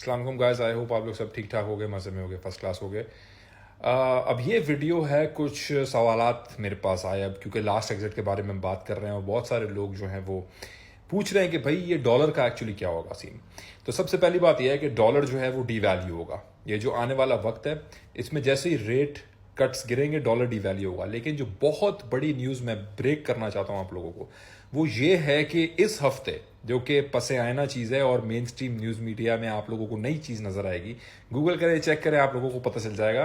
अस्सलाम वालेकुम guys, I hope आप लोग सब ठीक ठाक हो गए, मज़े में हो गए, फर्स्ट क्लास हो गए। अब ये वीडियो है, कुछ सवालात मेरे पास आए अब, क्योंकि लास्ट एग्जिट के बारे में हम बात कर रहे हैं और बहुत सारे लोग जो हैं वो पूछ रहे हैं कि भाई ये डॉलर का एक्चुअली क्या होगा सीन। तो सबसे पहली बात यह है कि डॉलर जो है वो डीवैल्यू होगा। ये जो आने वाला वक्त है इसमें जैसे ही रेट कट्स गिरेंगे डॉलर डीवैल्यू होगा। लेकिन जो बहुत बड़ी न्यूज़ मैं ब्रेक करना चाहता हूं आप लोगों को वो ये है कि इस हफ्ते, जो कि पसे आयना चीज़ है और मेन स्ट्रीम न्यूज़ मीडिया में आप लोगों को नई चीज़ नज़र आएगी, गूगल करें, चेक करें, आप लोगों को पता चल जाएगा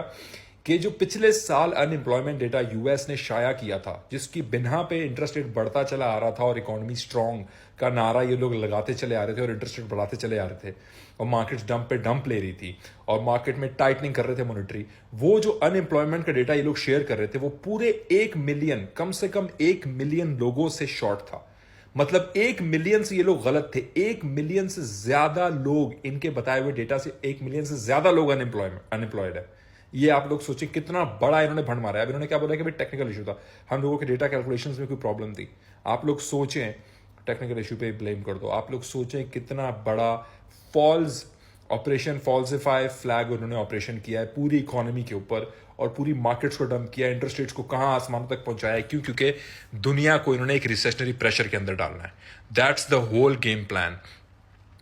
कि जो पिछले साल अनएम्प्लॉयमेंट डेटा यूएस ने शाया किया था, जिसकी बिना पे इंटरेस्ट रेट बढ़ता चला आ रहा था और इकोनॉमी स्ट्रांग का नारा ये लोग लगाते चले आ रहे थे और इंटरेस्ट रेट बढ़ाते चले आ रहे थे और मार्केट्स डंप पे डंप ले रही थी और मार्केट में टाइटनिंग कर रहे थे मॉनेटरी, वो जो अनएम्प्लॉयमेंट का डेटा ये लोग शेयर कर रहे थे वो पूरे 1 मिलियन, कम से कम 1 मिलियन लोगों से शॉर्ट था। मतलब 1 मिलियन से ये लोग गलत थे। 1 मिलियन से ज्यादा लोग, इनके बताए हुए डेटा से 1 मिलियन से ज्यादा लोग अनएम्प्लॉयड है। ये आप लोग सोचें कितना बड़ा इन्होंने भंड मारा है। अब इन्होंने क्या बोला कि भाई टेक्निकल इशू था, हम लोगों के डेटा कैलकुलेशंस में कोई प्रॉब्लम थी। आप लोग सोचें, टेक्निकल इशू पे ब्लेम कर दो। आप लोग सोचें कितना बड़ा फॉल्स ऑपरेशन, फॉल्सिफाई फ्लैग उन्होंने ऑपरेशन किया है पूरी इकोनॉमी के ऊपर और पूरी मार्केट्स को डंप किया, इंटरेस्ट रेट्स को कहां आसमानों तक पहुंचाया है। क्यों? क्योंकि दुनिया को इन्होंने एक रिसेशनरी प्रेशर के अंदर डालना है। That's the whole game plan.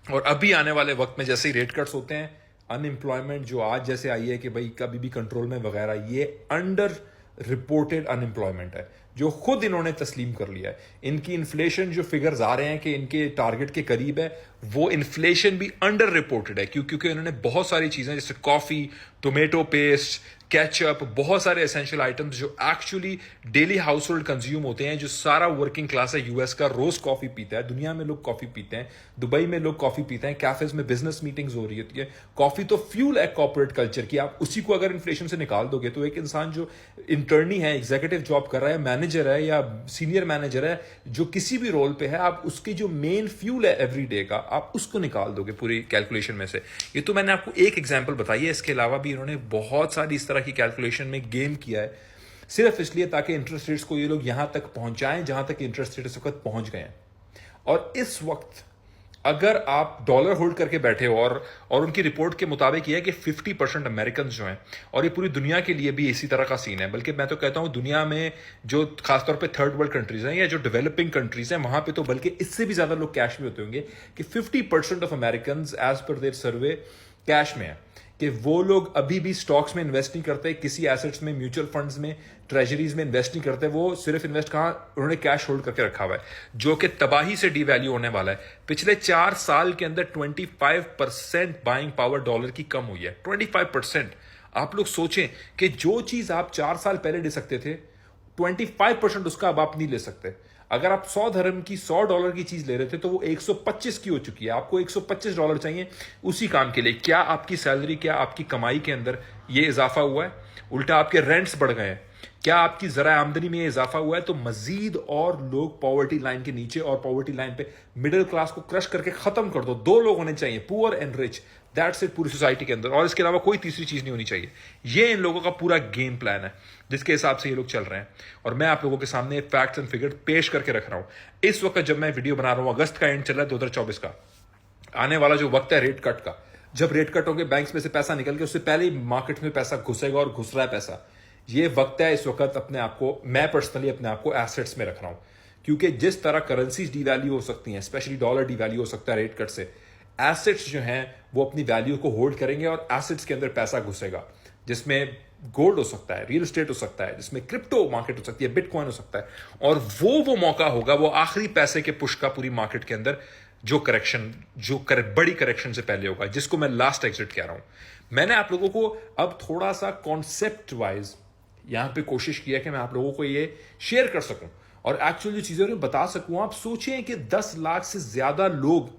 और अभी आने वाले वक्त में जैसे ही रेट कट्स होते हैं, अनएम्प्लॉयमेंट जो आज जैसे आई है कि भाई कभी भी कंट्रोल में वगैरह, ये अंडर रिपोर्टेड अनएम्प्लॉयमेंट है जो खुद इन्होंने तस्लीम कर लिया है। इनकी इन्फ्लेशन जो फिगर्स आ रहे हैं कि इनके टारगेट के करीब है, वो इन्फ्लेशन भी अंडर रिपोर्टेड है। क्योंकि इन्होंने बहुत सारी चीजें जैसे कॉफी, टोमेटो पेस्ट, केचअप, बहुत सारे एसेंशियल आइटम्स जो actually daily house hold consume होते हैं, जो सारा वर्किंग क्लास है यूएस का रोज कॉफी पीता है। दुनिया में लोग कॉफी पीते हैं, दुबई में लोग कॉफी पीते हैं, कैफेज में बिजनेस मीटिंग्स हो रही होती है। कॉफी तो फ्यूल है कॉर्पोरेट कल्चर की। आप उसी को अगर इन्फ्लेशन से निकाल दोगे तो एक इंसान जो इंटर्नी है, एग्जीक्यूटिव जॉब कर रहा है, मैनेजर है या सीनियर मैनेजर है, जो किसी भी रोल पे है, आप उसकी जो मेन फ्यूल है एवरी डे का, आप उसको निकाल दोगे पूरी कैलकुलेशन में से। ये तो मैंने आपको एक एग्जांपल बताई है। इसके अलावा भी इन्होंने बहुत सारी इस तरह की कैलकुलेशन में गेम किया है, सिर्फ इसलिए ताकि इंटरेस्ट रेट्स को ये लोग यहां तक पहुंचाएं जहां तक इंटरेस्ट रेट इस वक्त पहुंच गए हैं। और इस वक्त अगर आप डॉलर होल्ड करके बैठे हो, और उनकी रिपोर्ट के मुताबिक यह है कि 50% अमेरिकन जो हैं, और ये पूरी दुनिया के लिए भी इसी तरह का सीन है, बल्कि मैं तो कहता हूं दुनिया में जो खासतौर पे थर्ड वर्ल्ड कंट्रीज हैं या जो डेवलपिंग कंट्रीज हैं, वहां पे तो बल्कि इससे भी ज्यादा लोग कैश में होते होंगे कि 50% of American as per their survey cash में है। कि वो लोग अभी भी स्टॉक्स में इन्वेस्ट नहीं करते, किसी एसेट्स में, म्यूचुअल फंड्स में, ट्रेजरीज में इन्वेस्ट नहीं करते। वो सिर्फ इन्वेस्ट कहां, उन्होंने कैश होल्ड करके रखा हुआ है, जो कि तबाही से डीवैल्यू होने वाला है। पिछले 4 साल के अंदर 25% बाइंग पावर डॉलर की कम हुई है। 25%। आप लोग सोचें कि जो चीज आप 4 साल पहले ले सकते थे, 25% उसका अब आप नहीं ले सकते। अगर आप 100 धर्म की, $100 की चीज ले रहे थे तो वो 125 की हो चुकी है। आपको $125 चाहिए उसी काम के लिए। क्या आपकी सैलरी, क्या आपकी कमाई के अंदर ये इजाफा हुआ है? उल्टा आपके रेंट्स बढ़ गए हैं। क्या आपकी जरा आमदनी में इजाफा हुआ है? तो मजीद और लोग पॉवर्टी लाइन के नीचे और पॉवर्टी लाइन पे, मिडिल क्लास को क्रश करके खत्म कर दो। 2 लोग होने चाहिए, poor and rich, that's it, पूरी सोसाइटी के अंदर। और इसके अलावा कोई तीसरी चीज नहीं होनी चाहिए। ये इन लोगों का पूरा गेम प्लान है जिसके हिसाब से ये लोग चल रहे हैं। और मैं आप लोगों के सामने फैक्ट्स एंड फिगर पेश करके रख रहा हूं। इस वक्त जब मैं वीडियो बना रहा हूं, अगस्त का एंड चल रहा है 2024 का, आने वाला जो वक्त है रेट कट का, जब रेट कट होंगे, बैंक्स में से पैसा निकल के उससे पहले ही मार्केट में पैसा घुसेगा और घुस रहा है पैसा। ये वक्त है इस वक्त अपने आप को, मैं पर्सनली अपने आप को एसेट्स में रख रहा हूं। क्योंकि जिस तरह करेंसीज डीवैल्यू हो सकती हैं, स्पेशली डॉलर डीवैल्यू हो सकता है रेट कट से, एसेट्स जो हैं वो अपनी वैल्यू को होल्ड करेंगे और एसेट्स के अंदर पैसा घुसेगा, जिसमें गोल्ड हो सकता है, रियल एस्टेट हो सकता है, जिसमें क्रिप्टो मार्केट हो सकती है, बिटकॉइन हो सकता है। और वो मौका होगा, वो आखिरी पैसे के पुश का पूरी मार्केट के अंदर, जो करेक्शन, बड़ी करेक्शन से पहले होगा, जिसको मैं लास्ट एग्जिट कह रहा हूं। मैंने आप लोगों को अब थोड़ा सा कॉन्सेप्ट वाइज यहां पे कोशिश किया कि मैं आप लोगों को ये शेयर कर सकूं और एक्चुअली जो चीजें बता सकूं। आप सोचें कि 10 लाख से ज्यादा लोग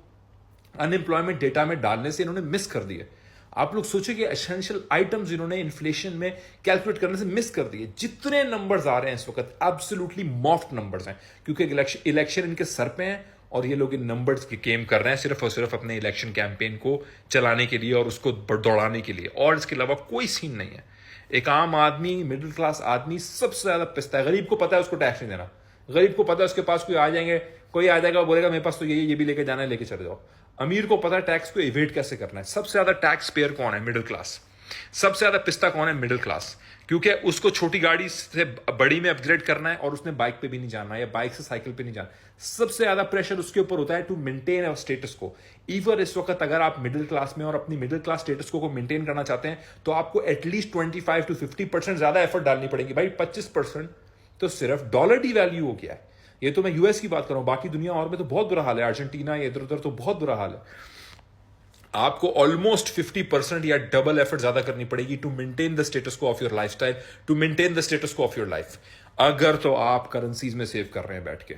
अनएम्प्लॉयमेंट डेटा में डालने से इन्होंने मिस कर दिए। आप लोग सोचे कि एसेंशियल आइटम्स इन्होंने इन्फ्लेशन में कैलकुलेट करने से मिस कर दिए। जितने नंबर्स आ रहे हैं इस वक्त एब्सोल्युटली मॉफ्ट नंबर्स हैं, क्योंकि इलेक्शन इनके सर पे है और ये लोग इन नंबर्स की गेम कर रहे हैं सिर्फ और सिर्फ अपने इलेक्शन कैंपेन को चलाने के लिए और उसको दौड़ाने के लिए। और इसके अलावा कोई सीन नहीं है। एक आम आदमी, मिडिल क्लास आदमी सबसे ज्यादा पिसता है। गरीब को पता है उसको टैक्स नहीं देना, गरीब को पता है उसके पास कोई आ जाएंगे कोई आ जाएगा बोलेगा मेरे पास तो ये भी लेके जाना है, लेके चले जाओ। अमीर को पता है टैक्स को इवेट कैसे करना है। सबसे ज्यादा टैक्स पेयर कौन है? Middle class. सबसे ज्यादा पिस्ता कौन है? Middle class. क्योंकि उसको छोटी गाड़ी से बड़ी में अपग्रेड करना है और उसने बाइक पे भी नहीं जाना है या बाइक से साइकिल पे नहीं जाना। सबसे ज्यादा प्रेशर उसके ऊपर होता है टू मेंटेन अवर स्टेटस को। इवन इस वक्त अगर आप मिडिल क्लास में और अपनी मिडिल क्लास स्टेटस को मेंटेन करना चाहते हैं तो आपको एटलीस्ट 25 to 50% ज्यादा एफर्ट डालनी पड़ेगी। भाई 25% तो सिर्फ डॉलर डी वैल्यू हो गया है। ये तो मैं यूएस की बात कर रहा हूं, बाकी दुनिया और में तो बहुत बुरा हाल है। अर्जेंटीना इधर उधर तो बहुत बुरा हाल है। आपको ऑलमोस्ट 50% या डबल एफर्ट ज्यादा करनी पड़ेगी to maintain the status quo of your lifestyle, to maintain the status quo of your life, अगर तो आप करेंसीज में सेव कर रहे हैं बैठ के।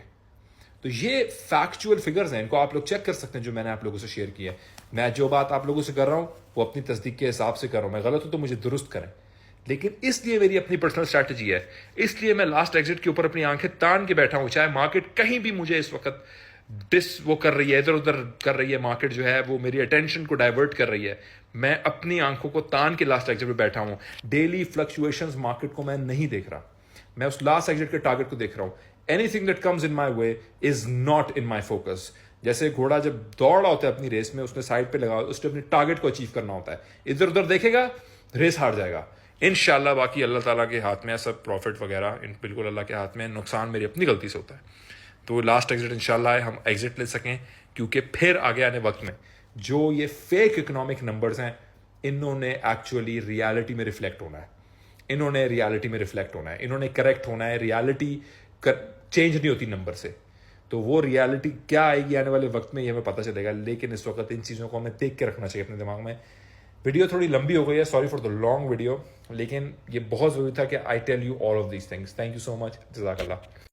तो ये फैक्चुअल फिगर्स हैं, इनको आप लोग चेक कर सकते हैं जो मैंने आप लोगों से शेयर किया है। मैं जो बात आप लोगों से कर रहा हूं वो अपनी तस्दीक के हिसाब से कर रहा हूं। मैं गलत हूं तो मुझे दुरुस्त करें, लेकिन इसलिए मेरी अपनी पर्सनल स्ट्रैटेजी है। इसलिए मैं लास्ट एग्जिट के ऊपर अपनी आंखें तान के बैठा हूं, चाहे मार्केट कहीं भी मुझे इस वक्त वो कर रही है, इधर उधर कर रही है, मार्केट जो है वो मेरी अटेंशन को डाइवर्ट कर रही है। मैं अपनी आंखों को तान के लास्ट एग्जिट पे बैठा हूं। डेली फ्लक्चुएशंस मार्केट को मैं नहीं देख रहा, मैं उस लास्ट एग्जिट के टारगेट को देख रहा हूं। Anything that comes in my way is not in my focus. जैसे घोड़ा जब दौड़ रहा होता है अपनी रेस में, उसने साइड पे लगा, उसने अपनी टारगेट को अचीव करना होता है। इधर उधर देखेगा, रेस हार जाएगा इंशाल्लाह। बाकी अल्लाह ताला के हाथ में है सब, प्रॉफिट वगैरह बिल्कुल अल्लाह के हाथ में है। नुकसान मेरी अपनी गलती से होता है। तो लास्ट एग्जिट इंशाल्लाह है हम एग्जिट ले सकें, क्योंकि फिर आगे आने वक्त में जो ये फेक इकोनॉमिक नंबर्स हैं इन्होंने एक्चुअली रियलिटी में रिफ्लेक्ट होना है। इन्होंने रियलिटी में रिफ्लेक्ट होना है, इन्होंने करेक्ट होना है। रियलिटी चेंज नहीं होती नंबर से, तो वो रियलिटी क्या आएगी आने वाले वक्त में ये हमें पता चलेगा। लेकिन इस वक्त इन चीज़ों को हमें देख के रखना चाहिए अपने दिमाग में। वीडियो थोड़ी लंबी हो गई है, sorry for the long video, लेकिन ये बहुत ज़रूरी था कि I tell you all of these things. Thank you so much, जज़ाकल्लाह।